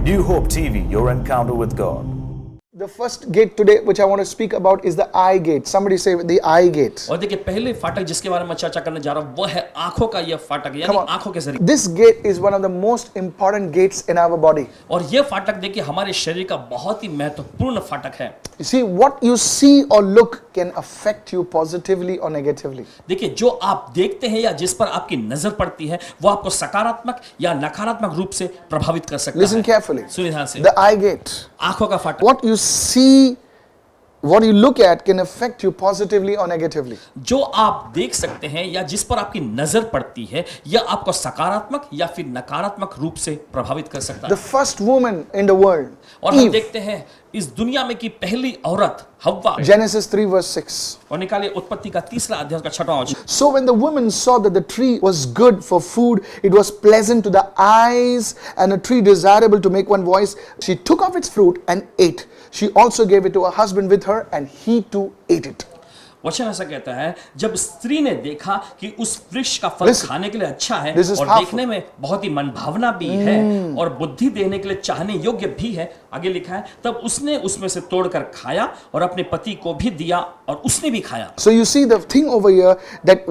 New Hope TV, your encounter with God. The first gate today which I want to speak about is the eye gate. Somebody say the eye gate. और देखिए पहले फाटक जिसके बारे में चर्चा करने जा रहा हूं वो है आंखों का यह फाटक यानी आंखों के जरिए. This gate is one of the most important gates in our body. और यह फाटक देखिए हमारे शरीर का बहुत ही महत्वपूर्ण फाटक है. You see, what you see or look can affect you positively or negatively. देखिए जो आप देखते हैं या जिस पर आपकी नजर पड़ती है वो आपको सकारात्मक या नकारात्मक रूप से प्रभावित कर सकता है. Listen carefully. सुनिए ध्यान से. The eye gate. आंखों का फाटक. What you see, what you look at can affect you positively or negatively. जो आप देख सकते हैं या जिस पर आपकी नजर पड़ती है यह आपको सकारात्मक या फिर नकारात्मक रूप से प्रभावित कर सकता है. The first woman in the world, और हम Eve, देखते हैं इस दुनिया में की पहली औरत हव्वा. Genesis 3 verse 6. और निकालिए उत्पत्ति का 3 अध्याय का 6वां वचन. So when the woman saw that the tree was good for food, it was pleasant to the eyes, and a tree desirable to make one voice, she took of its fruit and ate. She also gave it to her husband with her, and he too ate it. वचन ऐसा कहता है जब स्त्री ने देखा कि उस वृक्ष का फल खाने के लिए अच्छा है और देखने में बहुत ही मनभावना भी है और बुद्धि देने के लिए चाहने योग्य भी है, आगे लिखा है तब उसने उसमें से तोड़कर खाया और अपने पति को भी दिया और उसने भी खाया. So you see the thing over here that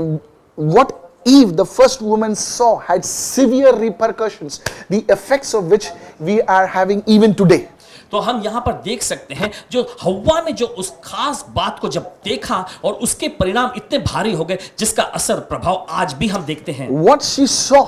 what Eve, the first woman, saw had severe repercussions, the effects of which we are having even today. तो हम यहां पर देख सकते हैं जो हव्वा ने जो उस खास बात को जब देखा और उसके परिणाम इतने भारी हो गए जिसका असर प्रभाव आज भी हम देखते हैं. What she saw,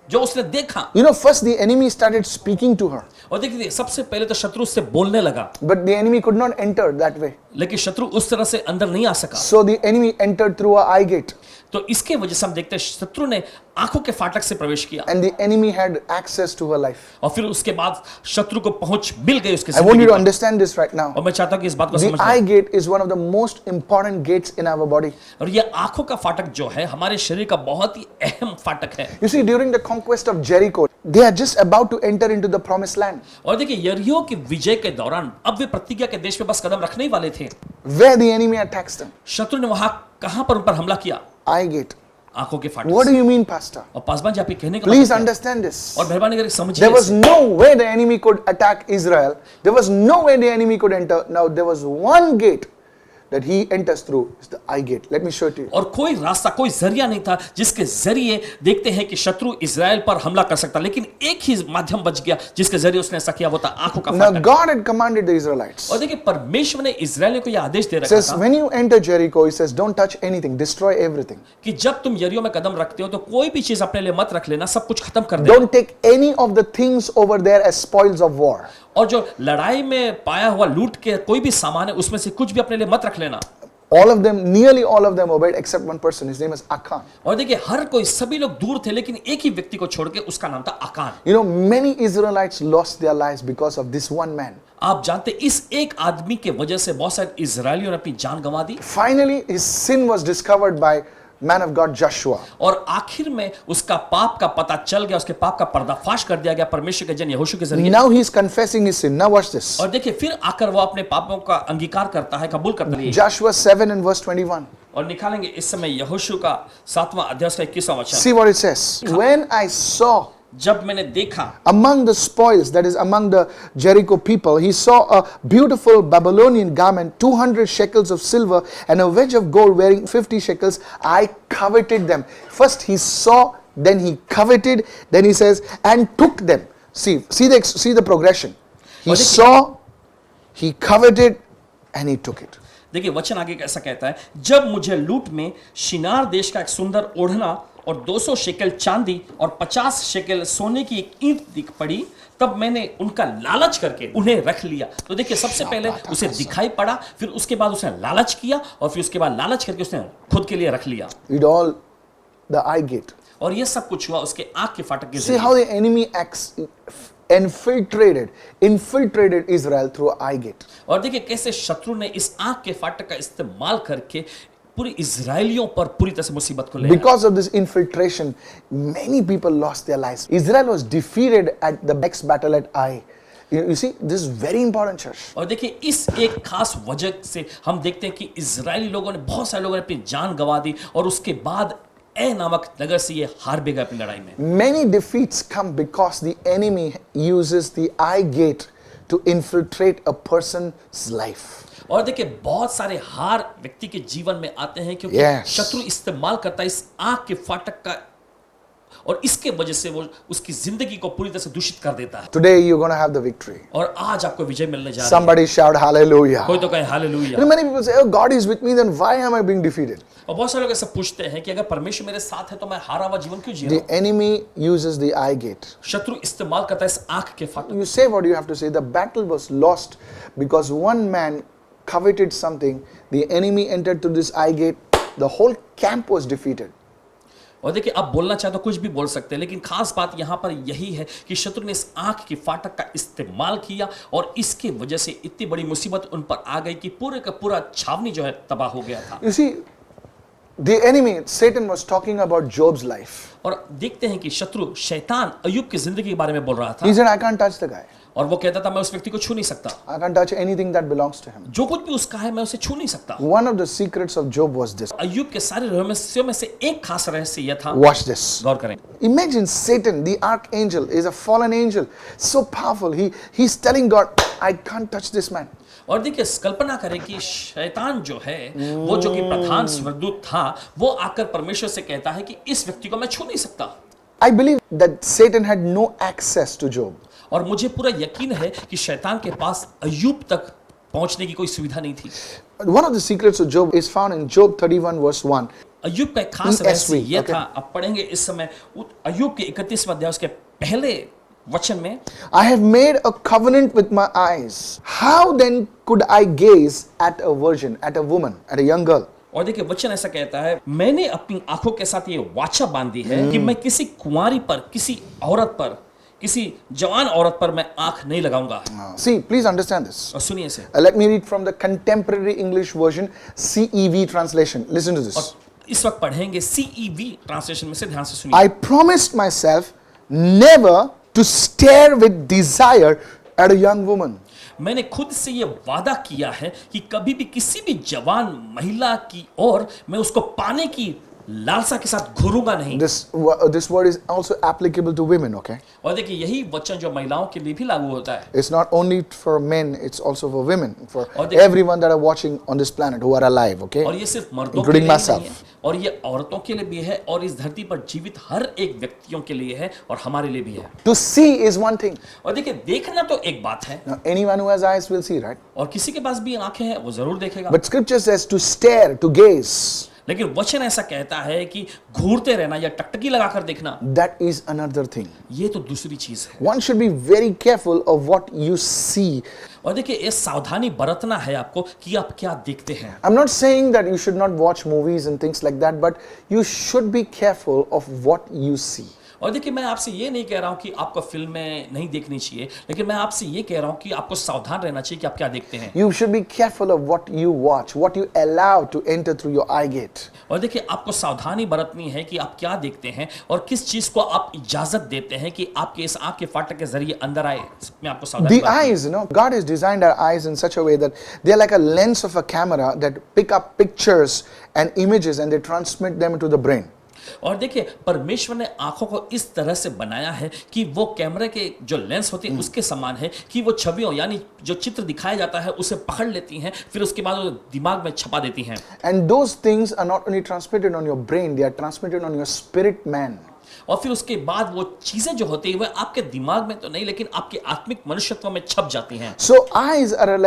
जो उसने देखा. you know, first the enemy started speaking to her. और देखिए सबसे पहले तो शत्रु उससे बोलने लगा. But the enemy could not enter that way. लेकिन शत्रु उस तरह से अंदर नहीं आ सका. So the enemy entered through her eye gate. तो इसके वजह से हम देखते हैं शत्रु ने आंखों के फाटक से प्रवेश किया. And the enemy had access to her life. और फिर उसके बाद शत्रु को पहुंच मिल गई उसके I want you to understand this right now. और मैं चाहता हूं कि इस बात को The समझ eye लें. gate is one of the most important gates in our body. और ये आंखों का फाटक जो है हमारे शरीर का बहुत ही अहम फाटक है. You see, during the conquest of Jericho, they are just about to enter into the promised land. और देखिए यरीहो की विजय के दौरान अब वे प्रतिज्ञा के देश में बस कदम रखने ही वाले थे. Where the enemy attacks them. शत्रु ने वहां कहां पर उन पर हमला किया? Eye gate. आंखों के फाटक. What do you mean, Pastor? और पासवान जी आप ये कहने का Please मतलब क्या है? understand this. और मेहरबानी करके समझिए. There was no way the enemy could attack Israel. There was no way the enemy could enter. Now there was one gate that he enters through, is the eye gate. Let me show it to you. और कोई रास्ता कोई जरिया नहीं था जिसके जरिए देखते हैं कि शत्रु इजराइल पर हमला कर सकता, लेकिन एक ही माध्यम बच गया जिसके जरिए उसने ऐसा किया, वो था आंखों का Now फाटक. God had commanded the Israelites. और देखिए परमेश्वर ने इजराइलियों को यह आदेश दे रखा Says था when you enter Jericho, he says don't touch anything, destroy everything. कि जब तुम यरीहो में कदम रखते हो तो कोई भी चीज अपने लिए मत रख लेना, सब कुछ खत्म कर देना. Don't take any of the things over there as spoils of war. और जो लड़ाई में पाया हुआ लूट के कोई भी सामान है उसमें से कुछ भी अपने लिए मत रख लेना. All of them, nearly all of them obeyed except one person. His name is Achan. और देखिए हर कोई सभी लोग दूर थे लेकिन एक ही व्यक्ति को छोड़ के उसका नाम था आकान. You know, many Israelites lost their lives because of this one man. आप जानते इस एक आदमी के वजह से बहुत सारे इजरायलियों ने अपनी जान गंवा दी. Finally, his sin was discovered by man of God Joshua. और आखिर में उसका पाप का पता चल गया, उसके पाप का पर्दाफाश कर दिया गया परमेश्वर के जन यहोशू के जरिए. Now he is confessing his sin. Now watch this. और देखिए फिर आकर वो अपने पापों का अंगीकार करता है, कबूल करता है. Joshua 7 and verse 21. और निकालेंगे इस समय यहोशू का 7वां अध्याय का 21वां वचन. See what it says. When I saw जब मैंने देखा among the spoils, that is among the Jericho people, he saw a beautiful Babylonian garment, 200 shekels of silver and a wedge of gold wearing 50 shekels. I coveted them. First he saw, then he coveted, then he says, and took them. See the progression. He saw, he coveted, and he took it. देखिए वचन आगे कैसा कहता है, जब मुझे लूट में शिनार देश का एक सुंदर ओढ़ना और 200 शेकेल चांदी और 50 शेकेल सोने की एक ईंट दिख पड़ी, तब मैंने उनका लालच करके उन्हें रख लिया. तो देखिए सबसे पहले उसे दिखाई पड़ा, फिर उसके बाद उसने लालच किया और फिर उसके बाद लालच करके उसने खुद के लिए रख लिया. It all the eye gate. और ये सब कुछ हुआ उसके आंख के फाटक के See how जरिए. the enemy acts, infiltrated Israel through eye gate. और देखिए कैसे शत्रु ने इस आंख के फाटक का इस्तेमाल करके पूरी इजरायलियों पर पूरी तरह से मुसीबत को ले आया. Because of this infiltration, many people lost their lives. Israel was defeated at the next battle at Ai. You see, this is very important, church. और देखिए इस एक खास वजह से हम देखते हैं कि इजरायली लोगों ने, बहुत सारे लोगों ने अपनी जान गंवा दी और उसके बाद ए नामक नगर से ये हार भी गए अपनी लड़ाई में। Many defeats come because the enemy uses the eye gate to infiltrate a person's life. और देखिए बहुत सारे हार व्यक्ति के जीवन में आते हैं क्योंकि Yes. शत्रु इस्तेमाल करता है इस आंख के फाटक का, और इसके वजह से वो उसकी जिंदगी को पूरी तरह से दूषित कर देता है। Today you're going to have the victory. और आज आपको विजय मिलने जा रही है। Somebody shout hallelujah. कोई तो कहे hallelujah. You know, many people say, oh, God is with me, then why am I being defeated? और बहुत सारे लोग ऐसे पूछते हैं कि अगर परमेश्वर मेरे साथ है तो मैं हारा हुआ जीवन क्यों जी रहा The enemy uses the eye gate. हूं? शत्रु इस्तेमाल करता है इस आंख के फाटक। You say what you have to say. The battle was lost because one man coveted something. The enemy entered through this eye gate. The whole camp was defeated. और देखिए आप बोलना चाहे तो कुछ भी बोल सकते हैं, लेकिन खास बात यहां पर यही है कि शत्रु ने इस आंख के फाटक का इस्तेमाल किया और इसके वजह से इतनी बड़ी मुसीबत उन पर आ गई कि पूरे का पूरा छावनी जो है तबाह हो गया था। You see, the enemy, Satan, was talking about Job's life. और देखते हैं कि शत्रु शैतान अय्यूब की जिंदगी के बारे में बोल रहा था, He said, I can't touch the guy. और वो कहता था मैं उस व्यक्ति को छू नहीं सकता, I can't touch anything that belongs to him. जो कुछ भी उसका है मैं उसे छू नहीं सकता। One of the secrets of Job was this. अय्यूब के सारे रहस्यों में से एक खास रहस्य यह था, Watch this. गौर करें। Imagine Satan, the archangel, is a fallen angel. So powerful. He's telling God, I can't touch this man. और देखिए कल्पना करें कि शैतान जो है वो जो कि प्रधान स्वर्गदूत था, वो आकर परमेश्वर से कहता है कि इस व्यक्ति को मैं छू नहीं सकता। I believe that Satan had no access to Job. और मुझे पूरा यकीन है कि शैतान के पास अय्यूब तक पहुंचने की कोई सुविधा नहीं थी। One of the secrets of Job is found in Job 31 verse 1. अय्यूब का एक खास ESV, रहस्य यह okay. था, आप पढ़ेंगे इस समय अय्यूब के 31वें अध्याय उसके पहले वचन में, I have made a covenant with my eyes. How then could I gaze at a virgin, at a woman, at a young girl? और देखिए वचन ऐसा कहता है, मैंने अपनी आंखों के साथ ये वाचा बांधी है कि मैं किसी कुंवारी पर, किसी औरत पर, किसी जवान औरत पर मैं आंख नहीं लगाऊंगा। See, please understand this. और सुनिए इसे, Let me read from the contemporary English version, CEV translation. Listen to this. और इस वक्त पढ़ेंगे CEV ट्रांसलेशन में से, ध्यान से सुनिए। I promised myself never to stare with desire at a young woman. मैंने खुद से ये वादा किया है कि कभी भी किसी भी जवान महिला की ओर मैं उसको पाने की लालसा के साथ घूरूंगा नहीं। This word is also applicable to women, okay? और देखिए यही वचन जो महिलाओं के लिए भी लागू होता है। It's not only for men, it's also for women, for और देखिए- everyone that are watching on this planet who are alive, okay? और ये सिर्फ मर्दों के Including लिए ही myself. नहीं है, और ये औरतों के लिए भी है, और इस धरती पर जीवित हर एक व्यक्तियों के लिए है, और हमारे लिए भी है। To see is one thing. और देखिए देखना तो एक बात है, Now, anyone who has eyes will see, right? और किसी के पास भी आंखें हैं वो जरूर देखेगा, But scripture says to stare, to gaze. लेकिन वचन ऐसा कहता है कि घूरते रहना या टकटकी लगाकर देखना, That is another thing. ये तो दूसरी चीज है। One should be very careful of what you see. और देखिए ये सावधानी बरतना है आपको कि आप क्या देखते हैं। I'm not saying that you should not watch movies and things like that, but you should be careful of what you see. और देखिए मैं आपसे ये नहीं कह रहा हूं कि आपको फिल्में नहीं देखनी चाहिए, लेकिन मैं आपसे ये कह रहा हूं कि आपको सावधान रहना चाहिए कि आप क्या देखते हैं। You should be careful of what you watch, what you allow to enter through your eye gate. और देखिए आपको सावधानी बरतनी है कि आप क्या देखते हैं और किस चीज को आप इजाजत देते हैं कि आपके इस आंख के फाटक के जरिए अंदर आए। मैं आपको सावधानी The बरतनी है। eyes, you know, God has designed our eyes in such a way that they are like a lens of a camera that pick up pictures and images and they transmit them to the brain. और देखिए परमेश्वर ने आंखों को इस तरह से बनाया है कि वो कैमरे के जो लेंस होते हैं उसके समान है कि वो छवियों यानी जो चित्र दिखाया जाता है उसे पकड़ लेती हैं, फिर उसके बाद वो दिमाग में छपा देती हैं। And those things are not only transmitted on your brain, they are transmitted on your spirit man. और फिर उसके बाद वो चीजें जो होती है वह आपके दिमाग में तो नहीं लेकिन आपके आत्मिक मनुष्यत्व में छप जाती हैं। So eyes are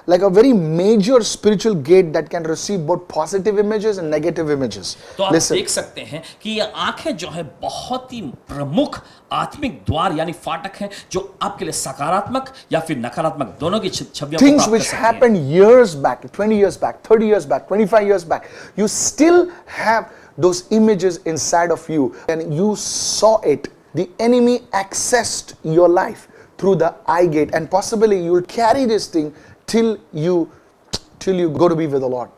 like a very major spiritual gate that can receive both positive images and negative images. तो आप Listen, देख सकते हैं कि ये आंखें जो है बहुत ही प्रमुख आत्मिक द्वार यानी फाटक हैं जो आपके लिए सकारात्मक या फिर नकारात्मक दोनों की छवियों को things प्राप्त कर which सकती हैं। happened years back, 20 years back, 30 years back, 25 years back, you still have those images inside of you and you saw it. The enemy accessed your life through the eye gate and possibly you will carry this thing till you go to be with the Lord.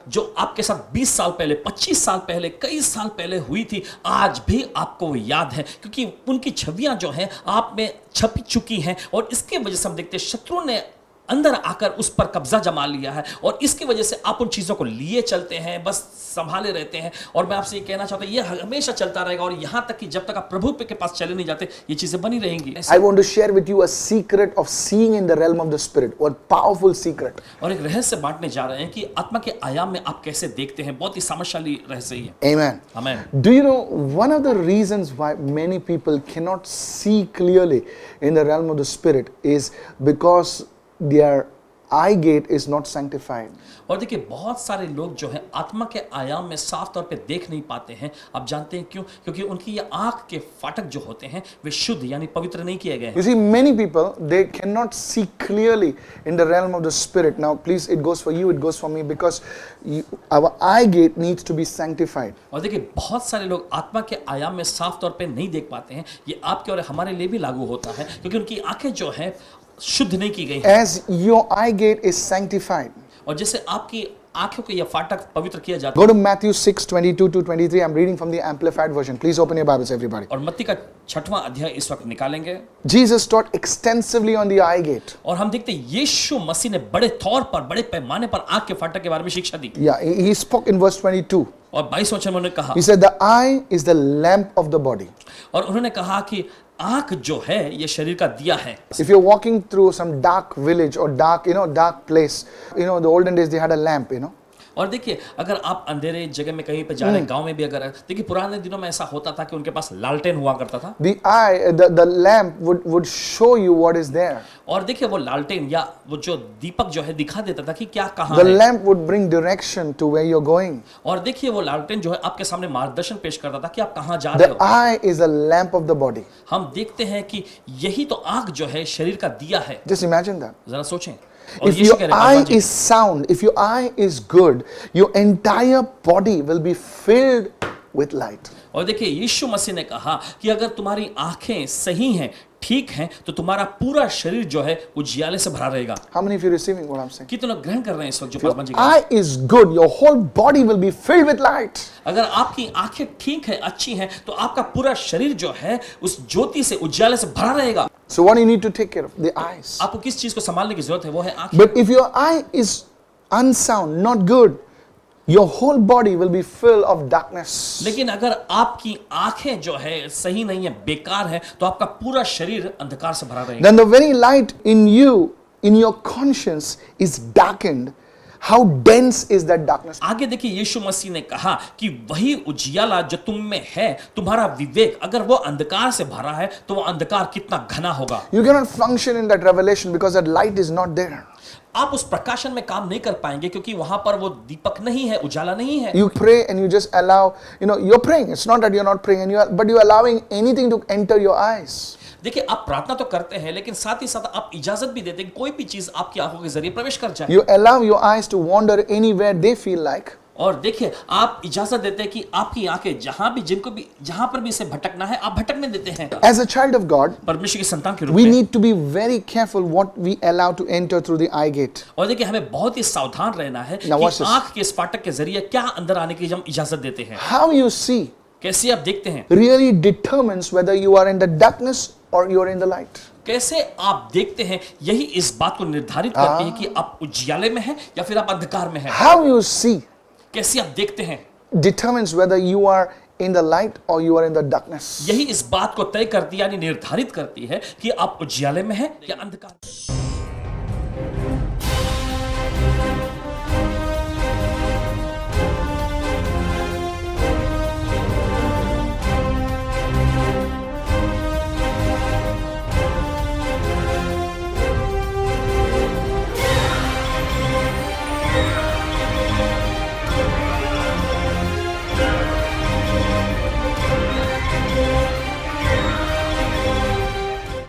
जो आपके साथ 20 साल पहले, 25 साल पहले, कई साल पहले हुई थी, आज भी आपको वो याद है क्योंकि उनकी छवियां जो हैं आप में छप चुकी हैं और इसके वजह से हम देखते हैं शत्रु ने अंदर आकर उस पर कब्जा जमा लिया है और इसकी वजह से आप उन चीजों को लिए चलते हैं, बस संभाले रहते हैं। और मैं आपसे ये कहना चाहता हूं, ये हमेशा चलता रहेगा और यहां तक कि जब तक आप प्रभु के पास चले नहीं जाते, ये चीजें बनी रहेंगी। I want to share with you a secret of seeing in the realm of the spirit. What powerful secret. और एक रहस्य बांटने जा रहे हैं कि आत्मा के आयाम में आप कैसे देखते हैं। बहुत ही सामर्थ्यशाली रहस्य ही है। Amen. आमीन। Do you know one of the reasons why many people cannot see clearly in the realm of the spirit is because their eye gate is not sanctified. और देखिए बहुत सारे लोग जो हैं आत्मा के आयाम में साफ तौर पे देख नहीं पाते हैं। आप जानते हैं क्यों? क्योंकि उनकी ये आंख के फाटक जो होते हैं वे शुद्ध यानी पवित्र नहीं किए गए हैं। You see, many people, they cannot see clearly in the realm of the spirit. Now, please, it goes for you, it goes for me, because our eye gate needs to be sanctified. और देखिए बहुत सारे लोग आत्मा के आयाम में साफ तौर पे नहीं देख पाते हैं। ये आपके और हमारे लिए भी लागू होता है क्योंकि उनकी आंखें जो हैं शुद्ध नहीं की गई हैं। As your eye gate is sanctified. और जैसे आपकी आंखों के ये फाटक पवित्र किया जाता Go to Matthew 6:22-23. I'm reading from the Amplified Version. Please open your Bibles, everybody. और मत्ती का 6वां अध्याय इस वक्त निकालेंगे। Jesus taught extensively on the eye gate. और हम देखते हैं यीशु मसीह ने बड़े तौर पर, बड़े पैमाने पर आंख के फाटक के बारे में शिक्षा दी। Yeah, he spoke in verse 22. और 22वें वचन में उन्होंने कहा, He said, the eye is the lamp of the body. और उन्होंने कहा कि आंख जो है ये शरीर का दिया है। If you're walking through some dark village or dark, dark place, the olden days they had a lamp, और देखिए अगर आप अंधेरे जगह में कहीं पे जा रहे हैं, गांव में भी अगर देखिए पुराने दिनों में ऐसा होता था कि उनके पास लालटेन हुआ करता था। The lamp would show you what is there. और देखिए वो लालटेन या वो जो दीपक जो है दिखा देता था कि क्या कहाँ The है। lamp would bring direction to where you're going. और देखिए वो लालटेन जो है आपके सामने मार्गदर्शन पेश करता था कि आप कहाँ जा The रहे हो। eye is a lamp of the body. हम देखते हैं कि यही तो आंख जो है शरीर का दिया है। Just imagine that. जरा सोचें। और If यीशु your कह रहे हैं, eye is sound, if your eye is good, your entire body will be filled with light. और देखिए यीशु मसीह ने कहा कि अगर तुम्हारी आंखें सही हैं, ठीक हैं, तो तुम्हारा पूरा शरीर जो है उजियाले से भरा रहेगा। How many of you are receiving what I'm saying? कितने लोग ग्रहण कर रहे हैं इस वक्त जो If your परमात्मा जी का? eye is good, your whole body will be filled with light. अगर आपकी आंखें ठीक है, अच्छी हैं, तो आपका पूरा शरीर जो है उस ज्योति से उजाले से भरा रहेगा। So what do you need to take care of? The eyes. आपको किस चीज को संभालने की जरूरत है? वो है आंखें। But if your eye is unsound, not good, your whole body will be full of darkness. लेकिन अगर आपकी आंखें जो है सही नहीं है, बेकार है, तो आपका पूरा शरीर अंधकार से भरा रहेगा। Then the very light in you, in your conscience, is darkened. How dense is that darkness? आगे देखिए यीशु मसीह ने कहा कि वही उजियाला जो तुम में है, तुम्हारा विवेक, अगर वो अंधकार से भरा है तो वो अंधकार कितना घना होगा। You cannot function in that revelation because that light is not there. आप उस प्रकाशन में काम नहीं कर पाएंगे क्योंकि वहां पर वो दीपक नहीं है, उजाला नहीं है। You pray and you just allow, you're praying. It's not that you're not praying, but you're allowing anything to enter your eyes. देखिए आप प्रार्थना तो करते हैं लेकिन साथ ही साथ आप इजाजत भी देते हैं कि कोई भी चीज आपकी आंखों के जरिए प्रवेश कर जाए। You allow your eyes to wander anywhere they feel like. और देखिए आप इजाजत देते हैं कि आपकी आंखें जहां पर भी इसे भटकना है, आप भटकने देते हैं। As a child of God, परमेश्वर की संतान के रूप we में need to be very careful what we allow to enter through the eye gate. और देखिए हमें बहुत ही सावधान रहना है Now watch कि this. आंख के इस फाटक के जरिए क्या अंदर आने की हम इजाजत देते हैं। How you see कैसे आप देखते हैं, really determines whether you are in the darkness or you're in the light. कैसे आप देखते हैं, यही इस बात को निर्धारित करती है कि आप उजियाले में हैं या फिर आप अंधकार में हैं। How you see कैसे आप देखते हैं, determines whether you are in the light or you are in the darkness. यही इस बात को तय करती है, यानी निर्धारित करती है कि आप उजियाले में हैं या अंधकार में।